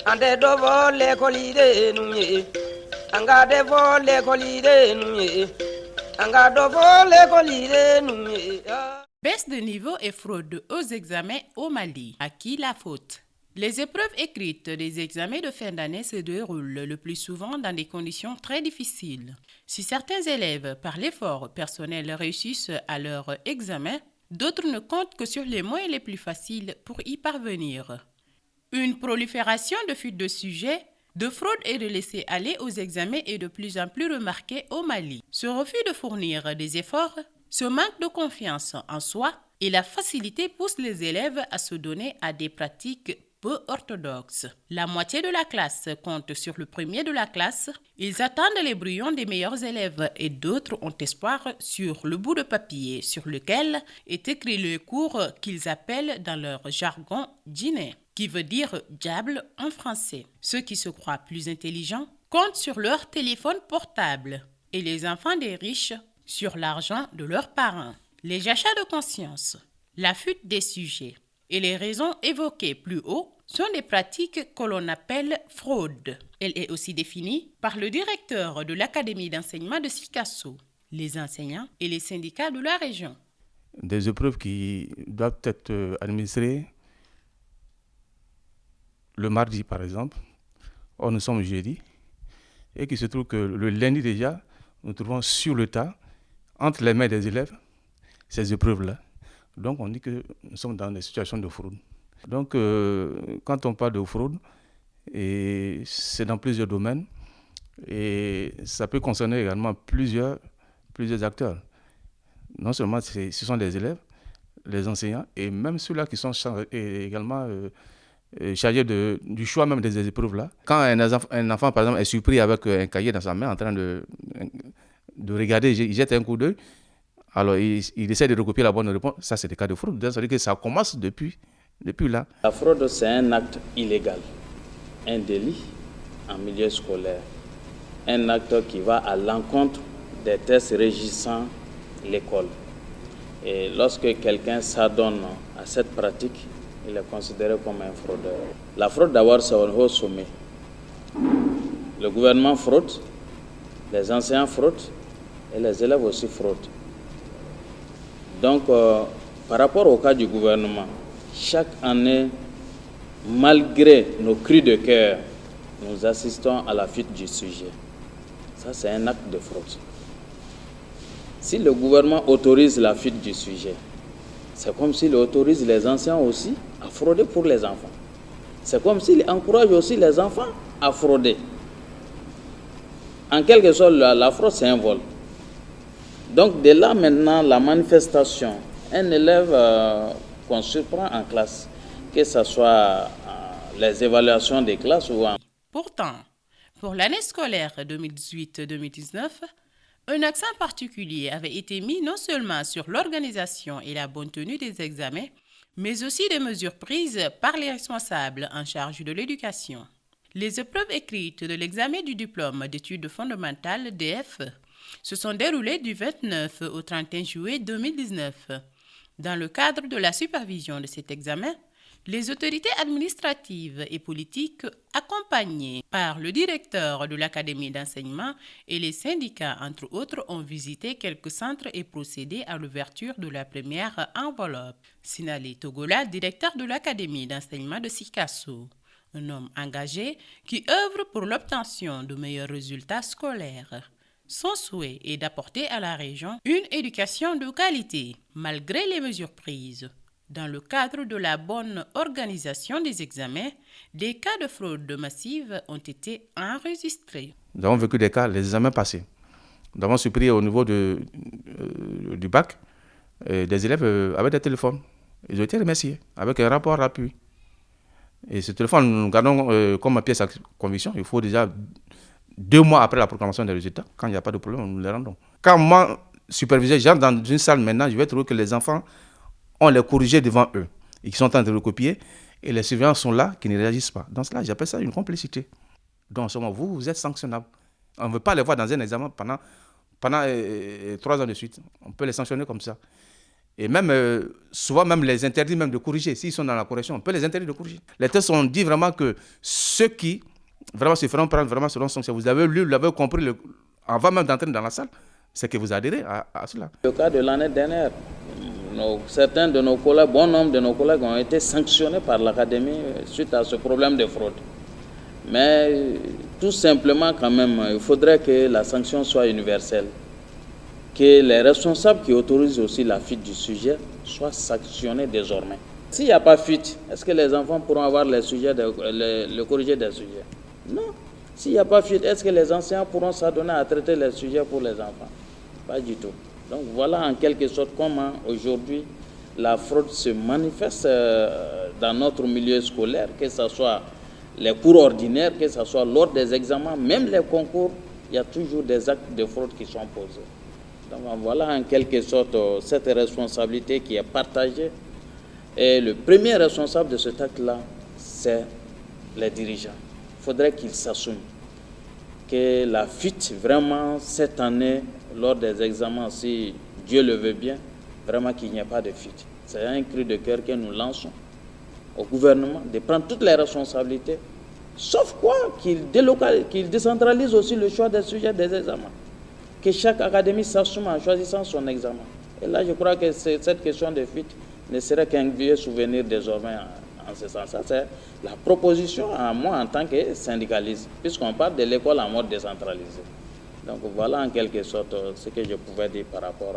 ande do volle colide numye anga de volle colide numye anga do volle colide numye. Baisse de niveau et fraude aux examens au Mali. À qui la faute? Les épreuves écrites des examens de fin d'année se déroulent le plus souvent dans des conditions très difficiles. Si certains élèves, par l'effort personnel, réussissent à leur examen, d'autres ne comptent que sur les moyens les plus faciles pour y parvenir. Une prolifération de fuites de sujets, de fraude et de laisser-aller aux examens est de plus en plus remarquée au Mali. Ce refus de fournir des efforts, ce manque de confiance en soi et la facilité poussent les élèves à se donner à des pratiques peu orthodoxes. La moitié de la classe compte sur le premier de la classe. Ils attendent les brouillons des meilleurs élèves et d'autres ont espoir sur le bout de papier sur lequel est écrit le cours qu'ils appellent dans leur jargon « dîner », qui veut dire « diable » en français. Ceux qui se croient plus intelligents comptent sur leur téléphone portable et les enfants des riches sur l'argent de leurs parents. Les achats de conscience, la fuite des sujets et les raisons évoquées plus haut sont des pratiques que l'on appelle fraude. Elle est aussi définie par le directeur de l'Académie d'enseignement de Sikasso, les enseignants et les syndicats de la région. Des épreuves qui doivent être administrées le mardi, par exemple. Or, nous sommes jeudi. Et qu'il se trouve que le lundi déjà, nous trouvons sur le tas, entre les mains des élèves, ces épreuves-là. Donc, on dit que nous sommes dans des situations de fraude. Donc, quand on parle de fraude, et c'est dans plusieurs domaines, et ça peut concerner également plusieurs acteurs. Non seulement ce sont les élèves, les enseignants, et même ceux-là qui sont également chargés du choix même des épreuves-là. Quand un enfant, par exemple, est surpris avec un cahier dans sa main en train de regarder, il jette un coup d'œil, alors il essaie de recopier la bonne réponse. Ça, c'est des cas de fraude. Ça veut dire que ça commence depuis là. La fraude, c'est un acte illégal, un délit en milieu scolaire, un acte qui va à l'encontre des textes régissant l'école. Et lorsque quelqu'un s'adonne à cette pratique, il est considéré comme un fraudeur. La fraude, d'abord, c'est au haut sommet. Le gouvernement fraude, les enseignants fraudent et les élèves aussi fraudent. Donc, par rapport au cas du gouvernement, chaque année, malgré nos cris de cœur, nous assistons à la fuite du sujet. Ça, c'est un acte de fraude. Si le gouvernement autorise la fuite du sujet, c'est comme s'il autorise les enseignants aussi à frauder pour les enfants. C'est comme s'il encourage aussi les enfants à frauder. En quelque sorte, la fraude, c'est un vol. Donc, de là maintenant, la manifestation, un élève qu'on surprend en classe, que ce soit les évaluations des classes ou en... Pourtant, pour l'année scolaire 2018-2019, un accent particulier avait été mis non seulement sur l'organisation et la bonne tenue des examens, mais aussi des mesures prises par les responsables en charge de l'éducation. Les épreuves écrites de l'examen du diplôme d'études fondamentales DFE se sont déroulées du 29 au 31 juillet 2019. Dans le cadre de la supervision de cet examen, les autorités administratives et politiques, accompagnées par le directeur de l'Académie d'enseignement et les syndicats, entre autres, ont visité quelques centres et procédé à l'ouverture de la première enveloppe. Sinali Togola, directeur de l'Académie d'enseignement de Sikasso, un homme engagé qui œuvre pour l'obtention de meilleurs résultats scolaires. Son souhait est d'apporter à la région une éducation de qualité, malgré les mesures prises. Dans le cadre de la bonne organisation des examens, des cas de fraude massive ont été enregistrés. Nous avons vécu des cas, les examens passés. Nous avons surpris au niveau du bac, des élèves avec des téléphones. Ils ont été remerciés avec un rapport à l'appui. Et ce téléphone, nous gardons comme pièce à conviction. Il faut déjà 2 mois après la proclamation des résultats, quand il n'y a pas de problème, nous les rendons. Quand moi, superviseur, j'entre dans une salle maintenant, je vais trouver que les enfants ont les corrigés devant eux et qui sont en train de recopier, et les surveillants sont là, qui ne réagissent pas. Dans cela, j'appelle ça une complicité. Donc, en ce moment, vous êtes sanctionnable. On ne veut pas les voir dans un examen pendant 3 ans de suite. On peut les sanctionner comme ça. Et même, souvent, même les interdits même de corriger. S'ils sont dans la correction, on peut les interdire de corriger. Les textes ont dit vraiment que ceux qui vraiment se feront prendre vraiment selon sanction. Vous avez lu, vous l'avez compris avant même d'entrer dans la salle, c'est que vous adhérez à cela. Le cas de l'année dernière, certains de nos collègues, bon nombre de nos collègues ont été sanctionnés par l'Académie suite à ce problème de fraude. Mais tout simplement quand même, il faudrait que la sanction soit universelle. Que les responsables qui autorisent aussi la fuite du sujet soient sanctionnés désormais. S'il n'y a pas fuite, est-ce que les enfants pourront avoir le corrigé des sujets? Non. S'il n'y a pas fuite, est-ce que les enseignants pourront s'adonner à traiter les sujets pour les enfants? Pas du tout. Donc voilà en quelque sorte comment aujourd'hui la fraude se manifeste dans notre milieu scolaire, que ce soit les cours ordinaires, que ce soit lors des examens, même les concours, il y a toujours des actes de fraude qui sont posés. Donc voilà en quelque sorte cette responsabilité qui est partagée. Et le premier responsable de cet acte-là, c'est les dirigeants. Il faudrait qu'ils s'assument que la fuite, vraiment, cette année, lors des examens, si Dieu le veut bien, vraiment qu'il n'y ait pas de fuite. C'est un cri de cœur que nous lançons au gouvernement de prendre toutes les responsabilités, sauf quoi qu'il décentralise aussi le choix des sujets des examens. Que chaque académie s'assume en choisissant son examen. Et là, je crois que cette question de fuite ne serait qu'un vieux souvenir désormais en ce sens. Ça, c'est la proposition à moi en tant que syndicaliste, puisqu'on parle de l'école en mode décentralisé. Donc voilà en quelque sorte ce que je pouvais dire par rapport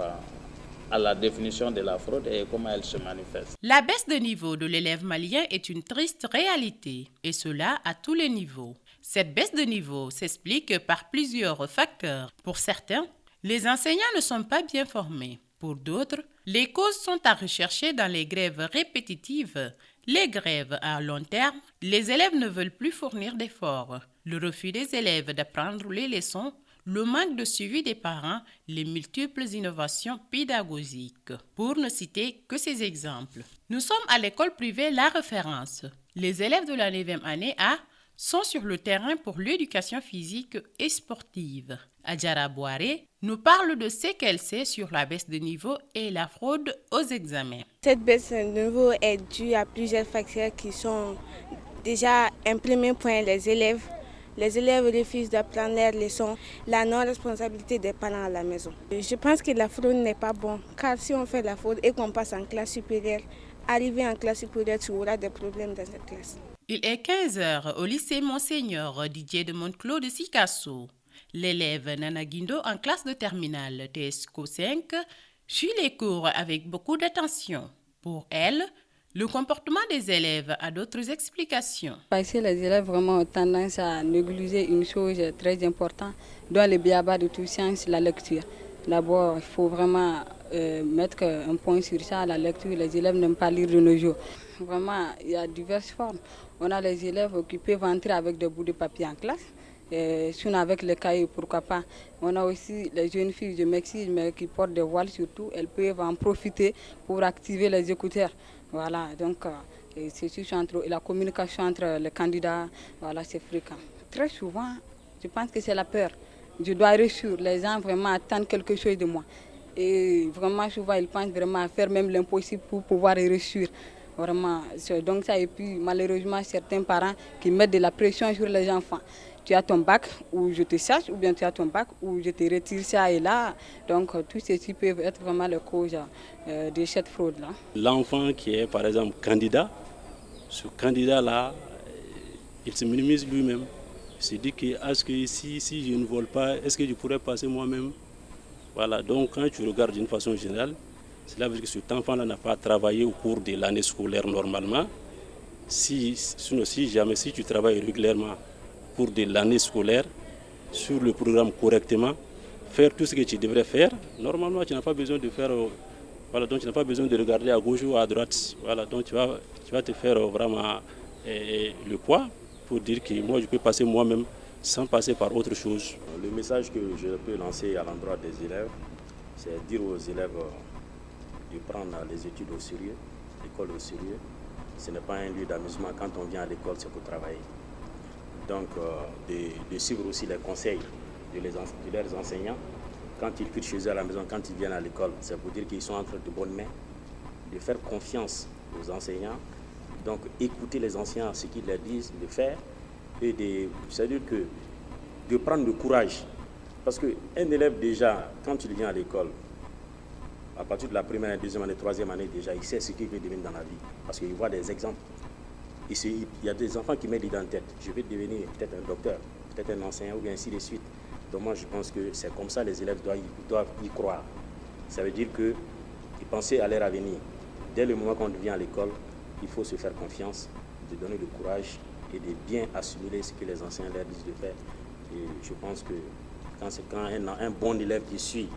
à la définition de la fraude et comment elle se manifeste. La baisse de niveau de l'élève malien est une triste réalité, et cela à tous les niveaux. Cette baisse de niveau s'explique par plusieurs facteurs. Pour certains, les enseignants ne sont pas bien formés. Pour d'autres, les causes sont à rechercher dans les grèves répétitives, les grèves à long terme, les élèves ne veulent plus fournir d'efforts, le refus des élèves d'apprendre les leçons, le manque de suivi des parents, les multiples innovations pédagogiques. Pour ne citer que ces exemples. Nous sommes à l'école privée La Référence. Les élèves de la 9e année A sont sur le terrain pour l'éducation physique et sportive. Adjara Boire nous parle de ce qu'elle sait sur la baisse de niveau et la fraude aux examens. Cette baisse de niveau est due à plusieurs facteurs qui sont déjà un premier point les élèves. Les élèves refusent d'apprendre leurs leçons, la non-responsabilité des parents à la maison. Je pense que la fraude n'est pas bon, car si on fait la fraude et qu'on passe en classe supérieure, arrivé en classe supérieure, tu auras des problèmes dans cette classe. Il est 15h au lycée Monseigneur Didier de Montclos de Sikasso. L'élève Nana Guindo en classe de terminale TSCO 5 suit les cours avec beaucoup d'attention. Pour elle, le comportement des élèves a d'autres explications. Parce que les élèves vraiment ont tendance à négliger une chose très importante dans le b.a.-ba de toute science, la lecture. D'abord, il faut vraiment mettre un point sur ça, la lecture. Les élèves n'aiment pas lire de nos jours. Vraiment, il y a diverses formes. On a les élèves qui peuvent entrer avec des bouts de papier en classe. Sinon avec les cahiers, pourquoi pas. On a aussi les jeunes filles, je m'excuse, mais qui portent des voiles surtout, elles peuvent en profiter pour activer les écouteurs. Voilà, donc c'est entre la communication entre les candidats, voilà, c'est fréquent. Très souvent, je pense que c'est la peur. Je dois réussir, les gens vraiment attendent quelque chose de moi. Et vraiment souvent, ils pensent vraiment à faire même l'impossible pour pouvoir réussir. Vraiment, donc ça, et puis malheureusement, certains parents qui mettent de la pression sur les enfants. Tu as ton bac ou je te cherche, ou bien tu as ton bac ou je te retire ça et là. Donc tous ceci peuvent être vraiment les causes de cette fraude-là. L'enfant qui est par exemple candidat, ce candidat-là, il se minimise lui-même. Il se dit que, si je ne vole pas, est-ce que je pourrais passer moi-même? Voilà, donc quand tu regardes d'une façon générale, cela veut dire que cet enfant-là n'a pas travaillé au cours de l'année scolaire normalement. Si tu travailles régulièrement au cours de l'année scolaire, sur le programme correctement, faire tout ce que tu devrais faire, normalement tu n'as pas besoin de faire, voilà, donc tu n'as pas besoin de regarder à gauche ou à droite. Voilà, donc tu vas te faire vraiment le poids pour dire que moi je peux passer moi-même sans passer par autre chose. Le message que je peux lancer à l'endroit des élèves, c'est dire aux élèves de prendre les études au sérieux, l'école au sérieux. Ce n'est pas un lieu d'amusement. Quand on vient à l'école, c'est pour travailler. Donc, de suivre aussi les conseils de leurs enseignants. Quand ils quittent chez eux à la maison, quand ils viennent à l'école, c'est pour dire qu'ils sont entre de bonnes mains. de faire confiance aux enseignants, donc écouter les enseignants, ce qu'ils leur disent de faire, et c'est-à-dire que de prendre le courage. Parce qu'un élève déjà, quand il vient à l'école, à partir de la première année, deuxième année, troisième année déjà, il sait ce qu'il veut devenir dans la vie. Parce qu'il voit des exemples. Il y a des enfants qui mettent l'idée en tête. Je vais devenir peut-être un docteur, peut-être un enseignant, ou bien ainsi de suite. Donc moi, je pense que c'est comme ça les élèves doivent y croire. Ça veut dire qu'ils pensaient à leur avenir. Dès le moment qu'on vient à l'école, il faut se faire confiance, de donner le courage et de bien assimiler ce que les enseignants leur disent de faire. Et je pense que quand un bon élève qui suit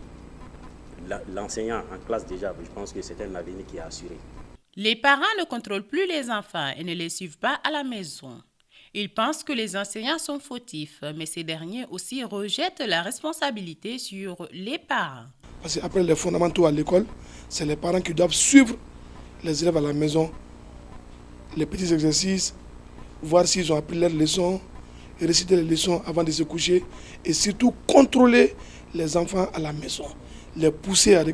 l'enseignant en classe déjà, je pense que c'est un avenir qui est assuré. Les parents ne contrôlent plus les enfants et ne les suivent pas à la maison. Ils pensent que les enseignants sont fautifs, mais ces derniers aussi rejettent la responsabilité sur les parents. Parce qu'après les fondamentaux à l'école, c'est les parents qui doivent suivre les élèves à la maison, les petits exercices, voir s'ils ont appris leurs leçons, réciter les leçons avant de se coucher et surtout contrôler les enfants à la maison, les pousser à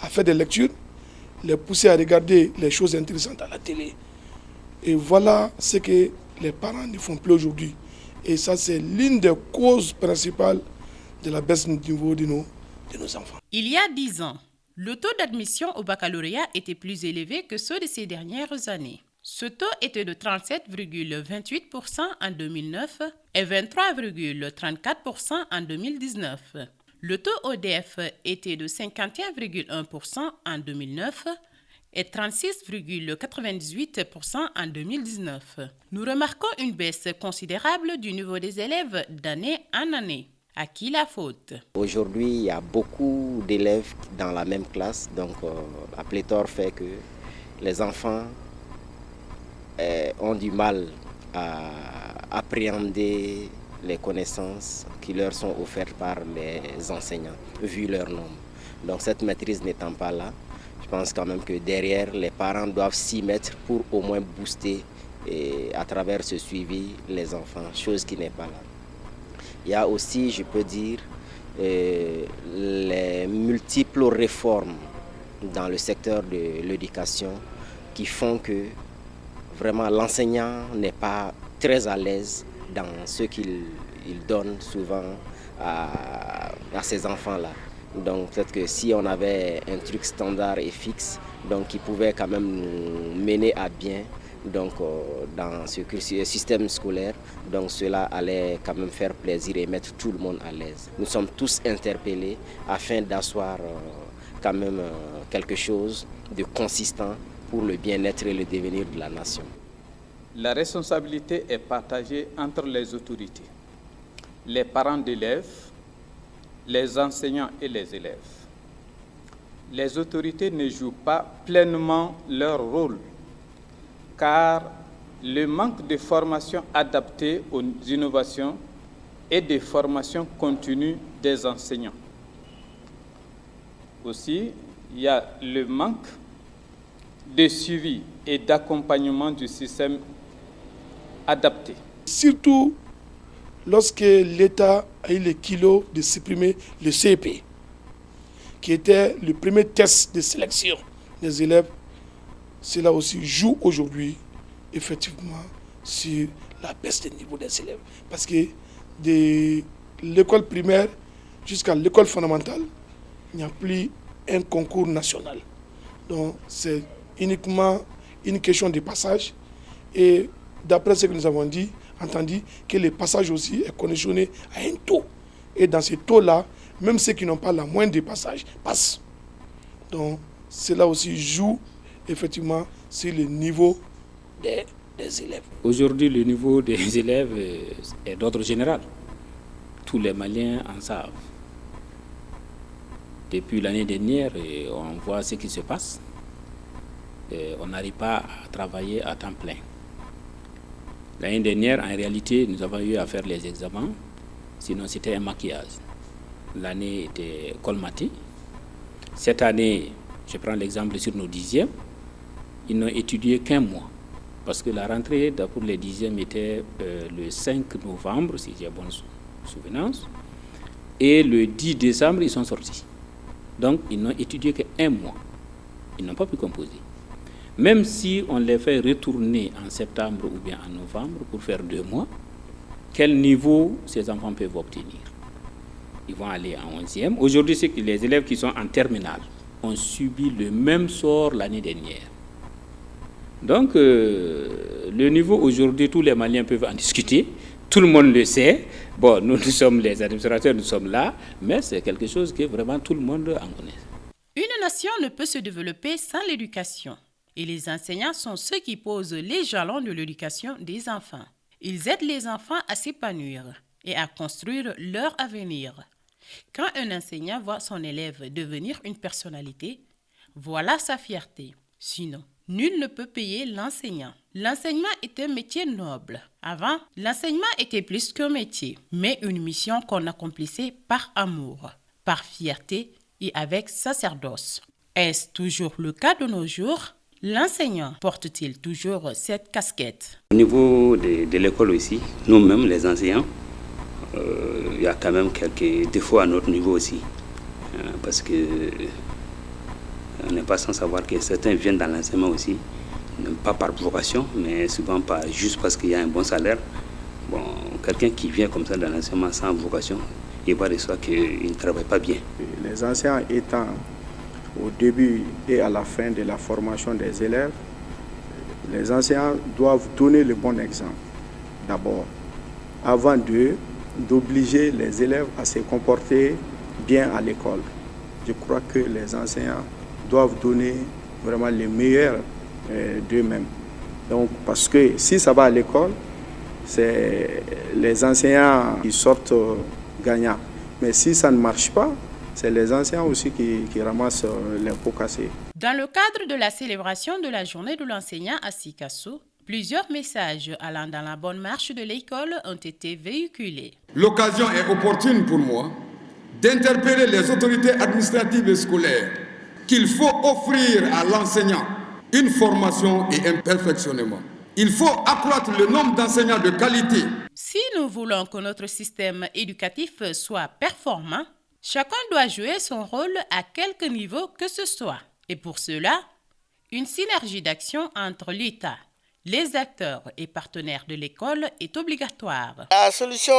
faire des lectures, les pousser à regarder les choses intéressantes à la télé. Et voilà ce que les parents ne font plus aujourd'hui. Et ça, c'est l'une des causes principales de la baisse du niveau de nos enfants. Il y a 10 ans, le taux d'admission au baccalauréat était plus élevé que ceux de ces dernières années. Ce taux était de 37,28% en 2009 et 23,34% en 2019. Le taux ODF était de 51,1% en 2009 et 36,98% en 2019. Nous remarquons une baisse considérable du niveau des élèves d'année en année. À qui la faute? Aujourd'hui, il y a beaucoup d'élèves dans la même classe, donc la pléthore fait que les enfants ont du mal à appréhender les connaissances qui leur sont offertes par les enseignants, vu leur nombre. Donc cette maîtrise n'étant pas là, je pense quand même que derrière, les parents doivent s'y mettre pour au moins booster à travers ce suivi les enfants, chose qui n'est pas là. Il y a aussi, je peux dire, les multiples réformes dans le secteur de l'éducation qui font que vraiment l'enseignant n'est pas très à l'aise dans ce qu'il donne souvent à ces enfants-là. Donc peut-être que si on avait un truc standard et fixe, donc qui pouvait quand même nous mener à bien donc, dans ce système scolaire, donc cela allait quand même faire plaisir et mettre tout le monde à l'aise. Nous sommes tous interpellés afin d'asseoir quand même quelque chose de consistant pour le bien-être et le devenir de la nation. La responsabilité est partagée entre les autorités, les parents d'élèves, les enseignants et les élèves. Les autorités ne jouent pas pleinement leur rôle car le manque de formation adaptée aux innovations et de formation continue des enseignants. Aussi, il y a le manque de suivi et d'accompagnement du système adapté. Surtout lorsque l'État a eu le kilo de supprimer le CEP, qui était le premier test de sélection des élèves, cela aussi joue aujourd'hui effectivement sur la baisse des niveaux des élèves. Parce que de l'école primaire jusqu'à l'école fondamentale, il n'y a plus un concours national. Donc c'est uniquement une question de passage. Et d'après ce que nous avons entendu, que le passage aussi est conditionné à un taux. Et dans ce taux-là, même ceux qui n'ont pas la moindre de passage passent. Donc cela aussi joue effectivement sur le niveau des élèves. Aujourd'hui, le niveau des élèves est d'ordre général. Tous les Maliens en savent. Depuis l'année dernière, on voit ce qui se passe. On n'arrive pas à travailler à temps plein. L'année dernière, en réalité, nous avons eu à faire les examens, sinon c'était un maquillage. L'année était colmatée. Cette année, je prends l'exemple sur nos dixièmes, ils n'ont étudié qu'un mois, parce que la rentrée pour les dixièmes était le 5 novembre, si j'ai bonne souvenance, et le 10 décembre, ils sont sortis. Donc, ils n'ont étudié qu'un mois. Ils n'ont pas pu composer. même si on les fait retourner en septembre ou bien en novembre pour faire 2 mois, quel niveau ces enfants peuvent obtenir? Ils vont aller en 11e. Aujourd'hui, c'est que les élèves qui sont en terminale ont subi le même sort l'année dernière. Donc, le niveau aujourd'hui, tous les Maliens peuvent en discuter. Tout le monde le sait. Bon, nous sommes les administrateurs, nous sommes là, mais c'est quelque chose que vraiment tout le monde en connaît. Une nation ne peut se développer sans l'éducation. Et les enseignants sont ceux qui posent les jalons de l'éducation des enfants. Ils aident les enfants à s'épanouir et à construire leur avenir. Quand un enseignant voit son élève devenir une personnalité, voilà sa fierté. Sinon, nul ne peut payer l'enseignant. L'enseignement est un métier noble. Avant, l'enseignement était plus qu'un métier, mais une mission qu'on accomplissait par amour, par fierté et avec sacerdoce. Est-ce toujours le cas de nos jours? L'enseignant porte-t-il toujours cette casquette? Au niveau de l'école aussi, nous-mêmes, les enseignants, il y a quand même quelques défauts à notre niveau aussi. Parce que on n'est pas sans savoir que certains viennent dans l'enseignement aussi, pas par vocation, mais souvent pas juste parce qu'il y a un bon salaire. Bon, quelqu'un qui vient comme ça dans l'enseignement sans vocation, il voit de soi qu'il ne travaille pas bien. Les enseignants étant au début et à la fin de la formation des élèves, les enseignants doivent donner le bon exemple. D'abord, avant d'obliger les élèves à se comporter bien à l'école. Je crois que les enseignants doivent donner vraiment le meilleur d'eux-mêmes. Donc, parce que si ça va à l'école, c'est les enseignants qui sortent gagnants. Mais si ça ne marche pas, c'est les enseignants aussi qui ramassent les pots cassés. Dans le cadre de la célébration de la journée de l'enseignant à Sikasso, plusieurs messages allant dans la bonne marche de l'école ont été véhiculés. L'occasion est opportune pour moi d'interpeller les autorités administratives et scolaires qu'il faut offrir à l'enseignant une formation et un perfectionnement. Il faut accroître le nombre d'enseignants de qualité. Si nous voulons que notre système éducatif soit performant, chacun doit jouer son rôle à quelque niveau que ce soit. Et pour cela, une synergie d'action entre l'État, les acteurs et partenaires de l'école est obligatoire. La solution,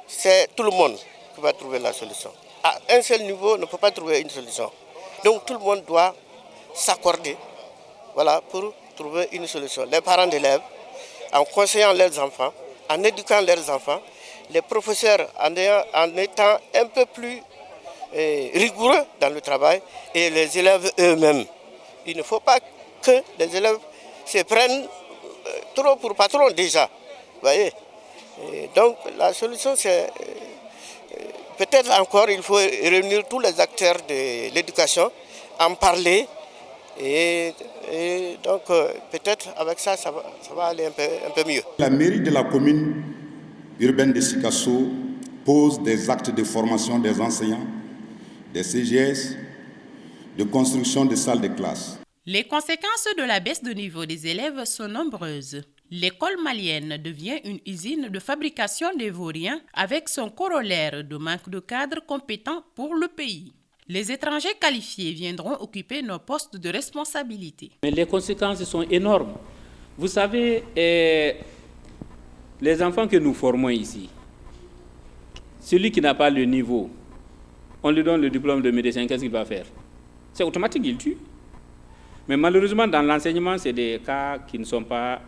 c'est tout le monde qui va trouver la solution. À un seul niveau, on ne peut pas trouver une solution. Donc tout le monde doit s'accorder, pour trouver une solution. Les parents d'élèves, en conseillant leurs enfants, en éduquant leurs enfants, les professeurs en étant un peu plus rigoureux dans le travail, et les élèves eux-mêmes. Il ne faut pas que les élèves se prennent trop pour patron déjà. Voyez. Et donc la solution, c'est peut-être encore, il faut réunir tous les acteurs de l'éducation, en parler, et donc peut-être avec ça, ça va aller un peu mieux. La mairie de la commune urbaine de Sikasso pose des actes de formation des enseignants, des CGS, de construction de salles de classe. Les conséquences de la baisse de niveau des élèves sont nombreuses. L'école malienne devient une usine de fabrication des vauriens avec son corollaire de manque de cadres compétents pour le pays. Les étrangers qualifiés viendront occuper nos postes de responsabilité. Mais les conséquences sont énormes. Vous savez, les enfants que nous formons ici, celui qui n'a pas le niveau, on lui donne le diplôme de médecin, qu'est-ce qu'il va faire? C'est automatique, il tue. Mais malheureusement, dans l'enseignement, c'est des cas qui ne sont pas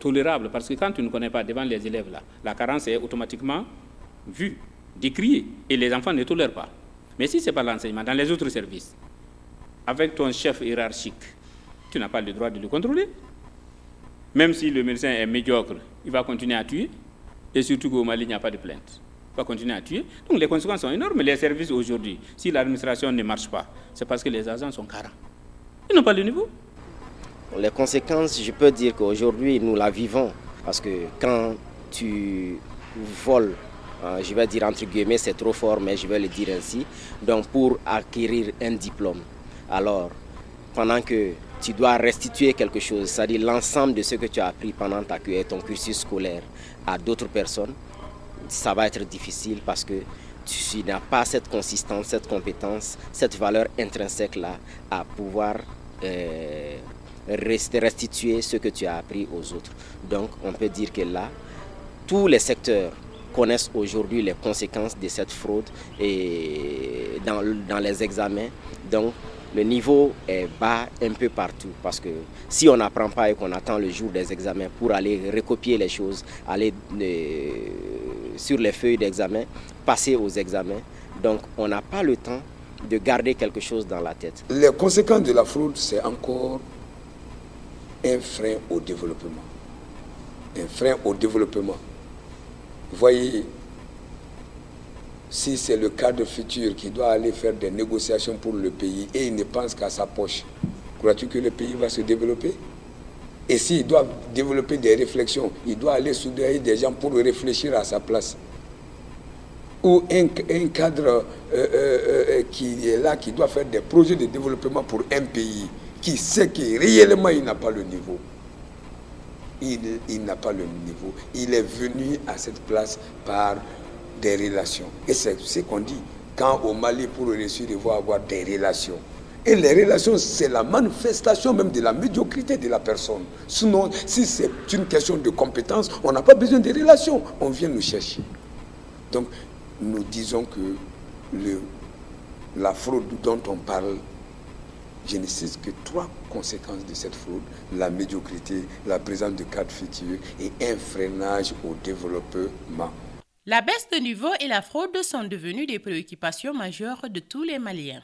tolérables. Parce que quand tu ne connais pas devant les élèves, là, la carence est automatiquement vue, décriée. Et les enfants ne tolèrent pas. Mais si ce n'est pas l'enseignement, dans les autres services, avec ton chef hiérarchique, tu n'as pas le droit de le contrôler. Même si le médecin est médiocre, il va continuer à tuer. Et surtout qu'au Mali, il n'y a pas de plainte. Il va continuer à tuer. Donc les conséquences sont énormes. Les services aujourd'hui, si l'administration ne marche pas, c'est parce que les agents sont carents. Ils n'ont pas le niveau. Les conséquences, je peux dire qu'aujourd'hui, nous la vivons. Parce que quand tu voles, je vais dire entre guillemets, c'est trop fort, mais je vais le dire ainsi, donc pour acquérir un diplôme, alors pendant que tu dois restituer quelque chose, c'est-à-dire l'ensemble de ce que tu as appris pendant ton cursus scolaire à d'autres personnes, ça va être difficile parce que tu n'as pas cette consistance, cette compétence, cette valeur intrinsèque-là à pouvoir restituer ce que tu as appris aux autres. Donc on peut dire que là, tous les secteurs connaissent aujourd'hui les conséquences de cette fraude et dans les examens. Donc le niveau est bas un peu partout parce que si on n'apprend pas et qu'on attend le jour des examens pour aller recopier les choses, aller sur les feuilles d'examen, passer aux examens, donc on n'a pas le temps de garder quelque chose dans la tête. Les conséquences de la fraude, c'est encore un frein au développement. Un frein au développement. Vous voyez, si c'est le cadre futur qui doit aller faire des négociations pour le pays et il ne pense qu'à sa poche, crois-tu que le pays va se développer? Et s'il doit développer des réflexions, il doit aller souder des gens pour réfléchir à sa place. Ou un cadre qui est là, qui doit faire des projets de développement pour un pays, qui sait que réellement il n'a pas le niveau. Il n'a pas le niveau. Il est venu à cette place par des relations. Et c'est ce qu'on dit. Quand au Mali, pour réussir, il faut avoir des relations. Et les relations, c'est la manifestation même de la médiocrité de la personne. Sinon, si c'est une question de compétence, on n'a pas besoin de relations. On vient nous chercher. Donc, nous disons que la fraude dont on parle, je ne sais que 3 conséquences de cette fraude: la médiocrité, la présence de cadres futurs et un freinage au développement. La baisse de niveau et la fraude sont devenues des préoccupations majeures de tous les Maliens.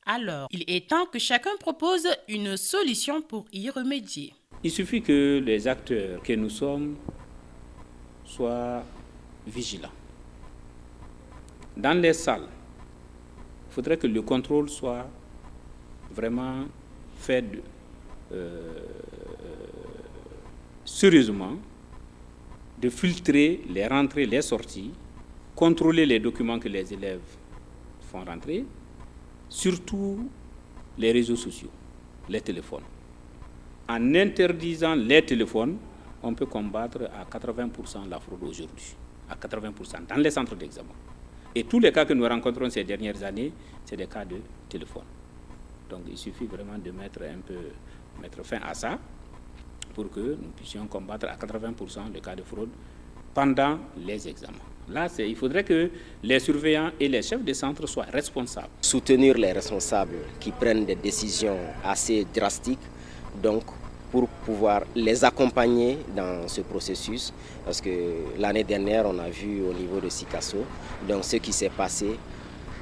Alors, il est temps que chacun propose une solution pour y remédier. Il suffit que les acteurs que nous sommes soient vigilants. Dans les salles, il faudrait que le contrôle soit vraiment fait sérieusement, de filtrer les rentrées, les sorties, contrôler les documents que les élèves font rentrer, surtout les réseaux sociaux, les téléphones. En interdisant les téléphones, on peut combattre à 80% la fraude aujourd'hui, à 80% dans les centres d'examen. Et tous les cas que nous rencontrons ces dernières années, c'est des cas de téléphone. Donc il suffit vraiment de mettre fin à ça pour que nous puissions combattre à 80% les cas de fraude pendant les examens. Là, il faudrait que les surveillants et les chefs de centre soient responsables. Soutenir les responsables qui prennent des décisions assez drastiques, donc pour pouvoir les accompagner dans ce processus. Parce que l'année dernière, on a vu au niveau de Sikasso, donc ce qui s'est passé.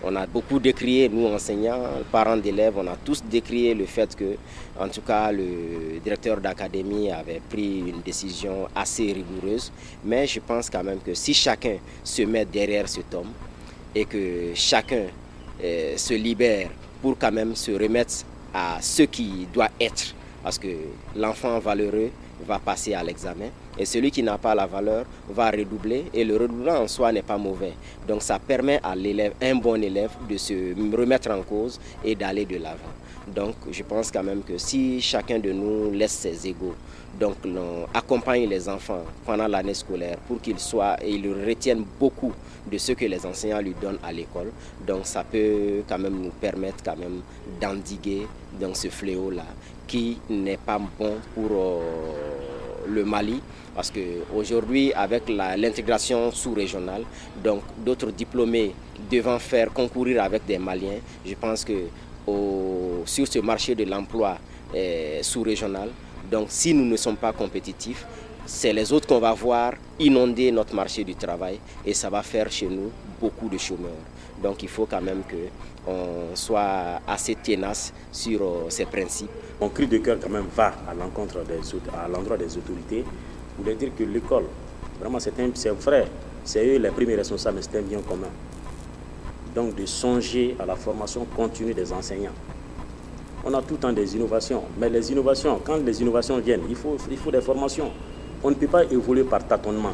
On a beaucoup décrié, nous enseignants, parents d'élèves, on a tous décrié le fait que, en tout cas, le directeur d'académie avait pris une décision assez rigoureuse. Mais je pense quand même que si chacun se met derrière cet homme et que chacun se libère pour quand même se remettre à ce qui doit être, parce que l'enfant valeureux va passer à l'examen et celui qui n'a pas la valeur va redoubler et le redoublant en soi n'est pas mauvais. Donc ça permet à l'élève, un bon élève, de se remettre en cause et d'aller de l'avant. Donc je pense quand même que si chacun de nous laisse ses égos, donc on accompagne les enfants pendant l'année scolaire pour qu'ils retiennent beaucoup de ce que les enseignants lui donnent à l'école, donc ça peut quand même nous permettre quand même d'endiguer donc ce fléau-là qui n'est pas bon pour le Mali, parce qu'aujourd'hui, avec l'intégration sous-régionale, donc d'autres diplômés devant faire concourir avec des Maliens, je pense que sur ce marché de l'emploi sous-régional, donc si nous ne sommes pas compétitifs, c'est les autres qu'on va voir inonder notre marché du travail et ça va faire chez nous beaucoup de chômeurs. Donc il faut quand même qu'on soit assez tenace sur ces principes. Mon cri de cœur quand même va à l'endroit des autorités pour leur dire que l'école, vraiment c'est vrai, c'est eux les premiers responsables, mais c'est un bien commun. Donc de songer à la formation continue des enseignants. On a tout le temps des innovations, mais les innovations, quand les innovations viennent, il faut des formations. On ne peut pas évoluer par tâtonnement.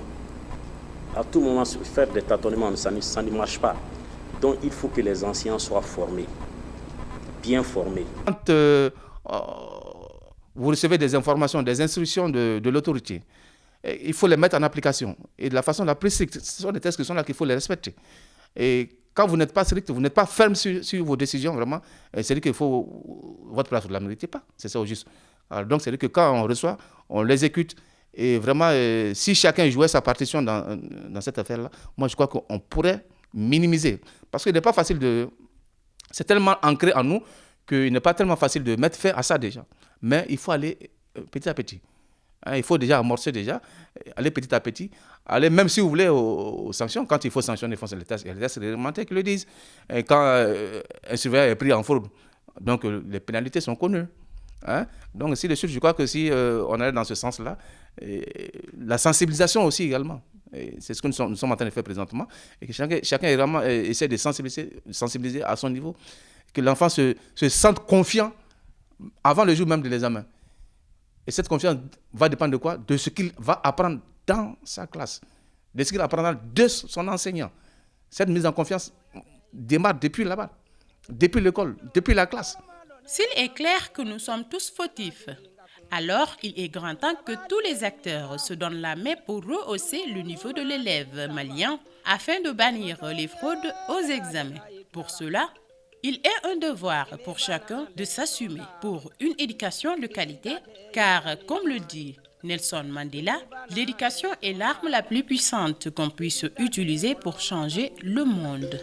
À tout moment, faire des tâtonnements, ça ne marche pas. Donc il faut que les enseignants soient formés, bien formés. Quand vous recevez des informations, des instructions de l'autorité, il faut les mettre en application. Et de la façon la plus stricte, ce sont des textes qui sont là qu'il faut les respecter. Et quand vous n'êtes pas strict, vous n'êtes pas ferme sur vos décisions, vraiment, c'est-à-dire qu'il faut votre place, vous ne la méritez pas. C'est ça au juste. Alors, donc, c'est-à-dire que quand on reçoit, on l'exécute. Et vraiment, si chacun jouait sa partition dans cette affaire-là, moi, je crois qu'on pourrait minimiser. Parce qu'il n'est pas facile de... C'est tellement ancré en nous qu'il n'est pas tellement facile de mettre fin à ça déjà. Mais il faut aller petit à petit. Il faut déjà amorcer déjà, aller petit à petit, aller même si vous voulez aux sanctions, quand il faut sanctionner, il faut les tests réglementaires qui le disent. Et quand un surveillant est pris en fraude, donc les pénalités sont connues. Donc si je crois que si on allait dans ce sens-là, la sensibilisation aussi également, c'est ce que nous sommes en train de faire présentement, et que chacun vraiment essaie de sensibiliser à son niveau, que l'enfant se sente confiant avant le jour même de l'examen. Et cette confiance va dépendre de quoi? De ce qu'il va apprendre dans sa classe, de ce qu'il apprendra de son enseignant. Cette mise en confiance démarre depuis là-bas, depuis l'école, depuis la classe. S'il est clair que nous sommes tous fautifs, alors il est grand temps que tous les acteurs se donnent la main pour rehausser le niveau de l'élève malien afin de bannir les fraudes aux examens. Pour cela, il est un devoir pour chacun de s'assumer pour une éducation de qualité, car comme le dit Nelson Mandela, l'éducation est l'arme la plus puissante qu'on puisse utiliser pour changer le monde.